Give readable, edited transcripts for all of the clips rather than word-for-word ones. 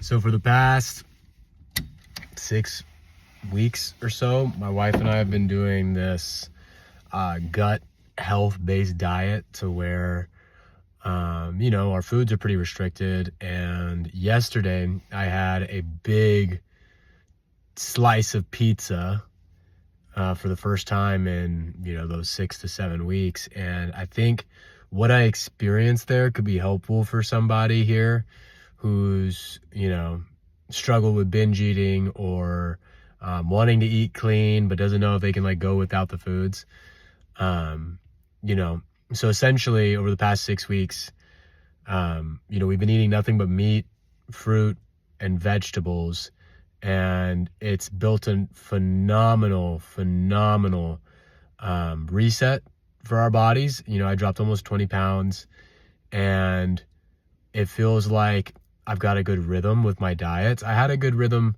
So for the past 6 weeks or so, my wife and I have been doing this gut health based diet to where, our foods are pretty restricted. And yesterday I had a big slice of pizza for the first time in, those 6 to 7 weeks. And I think what I experienced there could be helpful for somebody here who's, struggled with binge eating or wanting to eat clean, but doesn't know if they can like go without the foods. Um, you know, so essentially over the past 6 weeks, we've been eating nothing but meat, fruit, and vegetables. And it's built a phenomenal reset for our bodies. I dropped almost 20 pounds and it feels like I've got a good rhythm with my diets. I had a good rhythm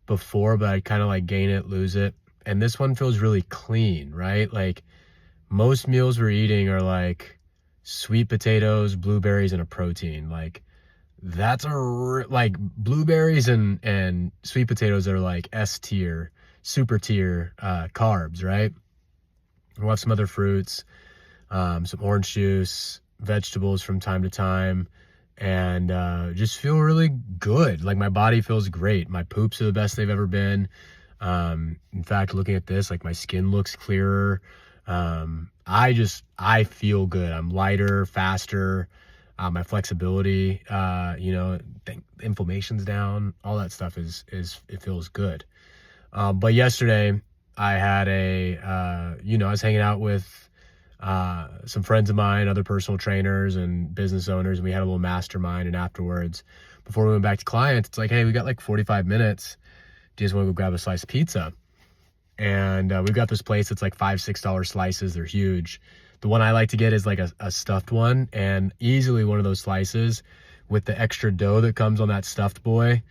before, but I'd kind of like gain it, lose it. And this one feels really clean, right? Like most meals we're eating are like sweet potatoes, blueberries, and a protein. Like that's like blueberries and sweet potatoes are like S tier, super tier carbs, right? We'll have some other fruits, some orange juice, vegetables from time to time, and just feel really good. Like my body feels great. My poops are the best they've ever been. In fact, looking at this, like my skin looks clearer. I feel good. I'm lighter, faster. My flexibility, inflammation's down. All that stuff it feels good. But yesterday I had I was hanging out with some friends of mine, other personal trainers and business owners, and we had a little mastermind. And afterwards, before we went back to clients, it's like, hey, we got like 45 minutes. Do you just want to go grab a slice of pizza? And we've got this place that's like $5-6 slices. They're huge. The one I like to get is like a stuffed one, and easily one of those slices with the extra dough that comes on that stuffed boy.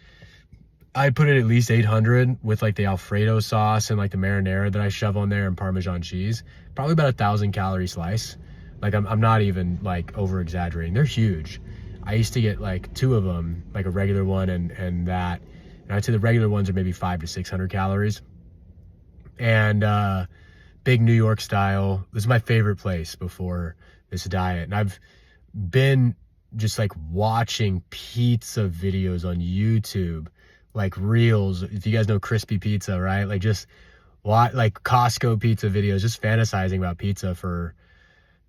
I put it at least 800 with like the Alfredo sauce and like the marinara that I shove on there and Parmesan cheese. Probably about 1,000-calorie slice. Like I'm not even like over exaggerating. They're huge. I used to get like two of them, like a regular one and that. And I'd say the regular ones are maybe 500 to 600 calories. And big New York style. This is my favorite place before this diet. And I've been just like watching pizza videos on YouTube, like reels. If you guys know Crispy Pizza, right? Like just like Costco pizza videos, just fantasizing about pizza for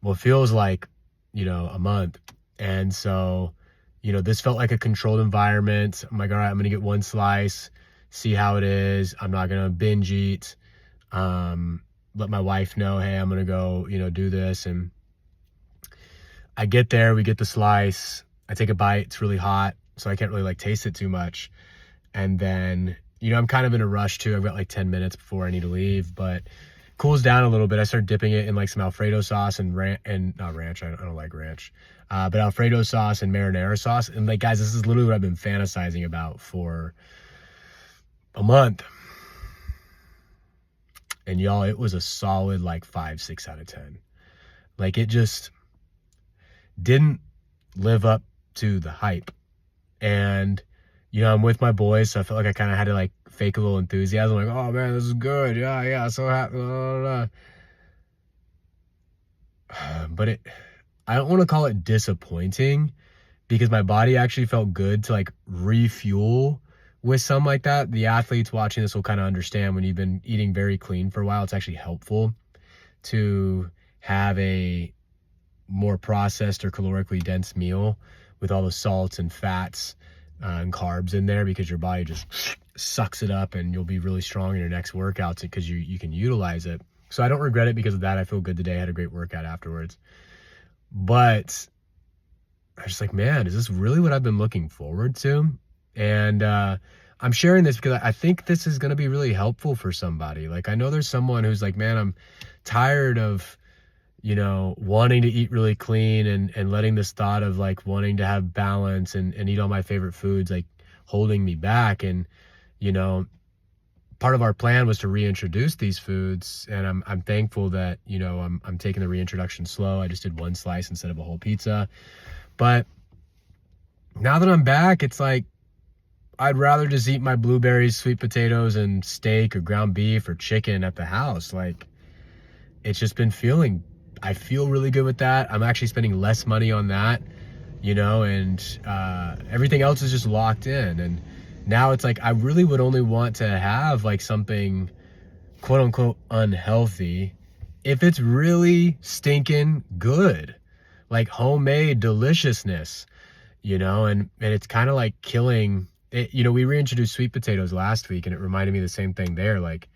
what feels like, a month. And so, this felt like a controlled environment. I'm like, all right, I'm going to get one slice, see how it is. I'm not going to binge eat. Let my wife know, hey, I'm going to go, do this. And I get there, we get the slice. I take a bite. It's really hot, so I can't really like taste it too much. And then, I'm kind of in a rush too. I've got like 10 minutes before I need to leave, but cools down a little bit. I start dipping it in like some Alfredo sauce and not ranch. I don't like ranch, but Alfredo sauce and marinara sauce. And like, guys, this is literally what I've been fantasizing about for a month. And y'all, it was a solid like 5-6 out of 10. Like it just didn't live up to the hype. And I'm with my boys, so I felt like I kind of had to like fake a little enthusiasm, like, oh man, this is good. Yeah, so happy. Blah, blah, blah. But I don't want to call it disappointing, because my body actually felt good to like refuel with some like that. The athletes watching this will kind of understand when you've been eating very clean for a while, it's actually helpful to have a more processed or calorically dense meal with all the salts and fats and carbs in there, because your body just sucks it up and you'll be really strong in your next workouts because you can utilize it. So I don't regret it because of that. I feel good today. I had a great workout afterwards. But I was just like, man, is this really what I've been looking forward to? And I'm sharing this because I think this is going to be really helpful for somebody. Like I know there's someone who's like, man, I'm tired of wanting to eat really clean and letting this thought of like wanting to have balance and eat all my favorite foods, like holding me back. And, part of our plan was to reintroduce these foods. And I'm thankful that, I'm taking the reintroduction slow. I just did one slice instead of a whole pizza. But now that I'm back, it's like, I'd rather just eat my blueberries, sweet potatoes, and steak or ground beef or chicken at the house. Like, it's just been I feel really good with that. I'm actually spending less money on that, and everything else is just locked in. And now it's like, I really would only want to have like something quote unquote unhealthy if it's really stinking good, like homemade deliciousness, and it's kind of like killing it. We reintroduced sweet potatoes last week, and it reminded me of the same thing there. Like,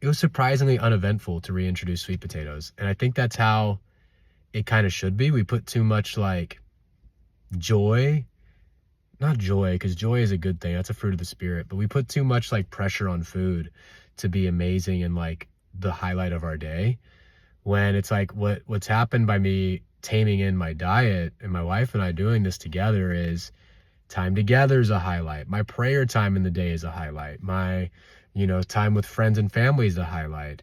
it was surprisingly uneventful to reintroduce sweet potatoes. And I think that's how it kind of should be. We put too much like joy, not joy, because joy is a good thing. That's a fruit of the spirit. But we put too much like pressure on food to be amazing and like the highlight of our day. When it's like what's happened by me taming in my diet and my wife and I doing this together is time together is a highlight. My prayer time in the day is a highlight. My, time with friends and family is a highlight,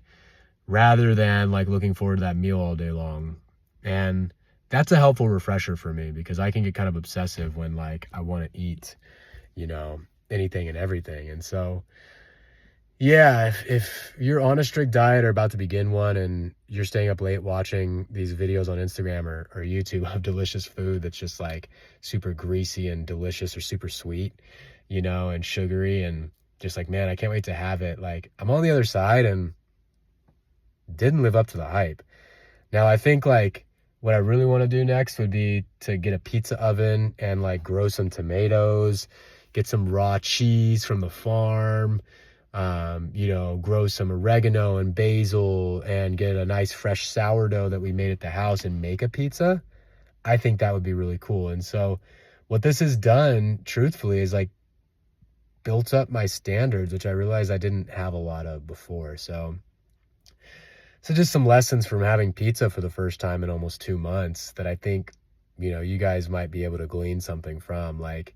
rather than like looking forward to that meal all day long. And that's a helpful refresher for me, because I can get kind of obsessive when like I want to eat, anything and everything. And so, yeah, if you're on a strict diet or about to begin one and you're staying up late watching these videos on Instagram or YouTube of delicious food that's just like super greasy and delicious or super sweet, and sugary, and just like, man, I can't wait to have it. Like, I'm on the other side and didn't live up to the hype. Now, I think like what I really want to do next would be to get a pizza oven and like grow some tomatoes, get some raw cheese from the farm, grow some oregano and basil, and get a nice fresh sourdough that we made at the house and make a pizza. I think that would be really cool. And so what this has done, truthfully, is like built up my standards, which I realized I didn't have a lot of before. So just some lessons from having pizza for the first time in almost 2 months that I think, you guys might be able to glean something from. Like,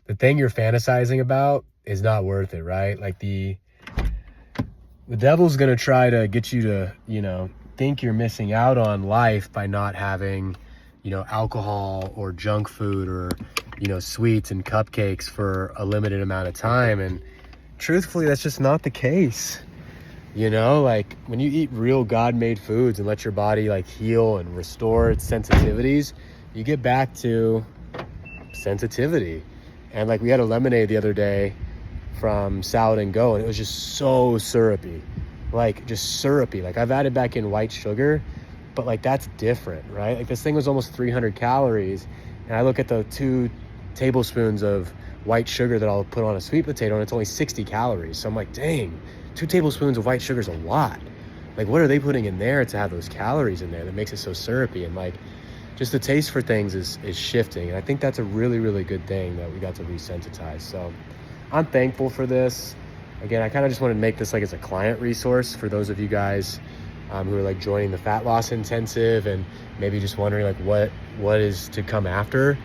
the thing you're fantasizing about is not worth it, right? Like, the devil's going to try to get you to, think you're missing out on life by not having, alcohol or junk food or, sweets and cupcakes for a limited amount of time. And truthfully, that's just not the case. Like, when you eat real God-made foods and let your body like heal and restore its sensitivities, you get back to sensitivity. And like, we had a lemonade the other day from Salad and Go, and it was just so syrupy, like just syrupy. Like, I've added back in white sugar, but like, that's different, right? Like, this thing was almost 300 calories. And I look at the 2 tablespoons of white sugar that I'll put on a sweet potato, and it's only 60 calories. So I'm like, dang, 2 tablespoons of white sugar is a lot. Like, what are they putting in there to have those calories in there that makes it so syrupy? And like, just the taste for things is shifting. And I think that's a really, really good thing that we got to resensitize. So I'm thankful for this. Again, I kind of just wanted to make this like as a client resource for those of you guys who are like joining the fat loss intensive and maybe just wondering like what is to come after.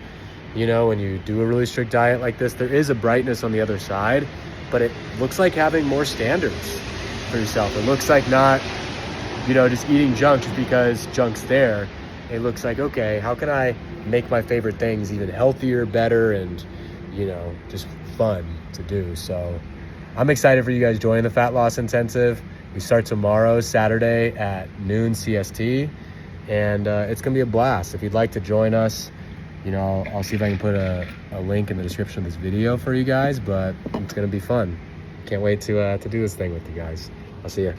When you do a really strict diet like this, there is a brightness on the other side, but it looks like having more standards for yourself. It looks like not, just eating junk just because junk's there. It looks like, okay, how can I make my favorite things even healthier, better, and, just fun to do? So I'm excited for you guys joining the Fat Loss Intensive. We start tomorrow, Saturday at noon CST, and it's going to be a blast. If you'd like to join us, I'll see if I can put a link in the description of this video for you guys, but it's going to be fun. Can't wait to do this thing with you guys. I'll see you.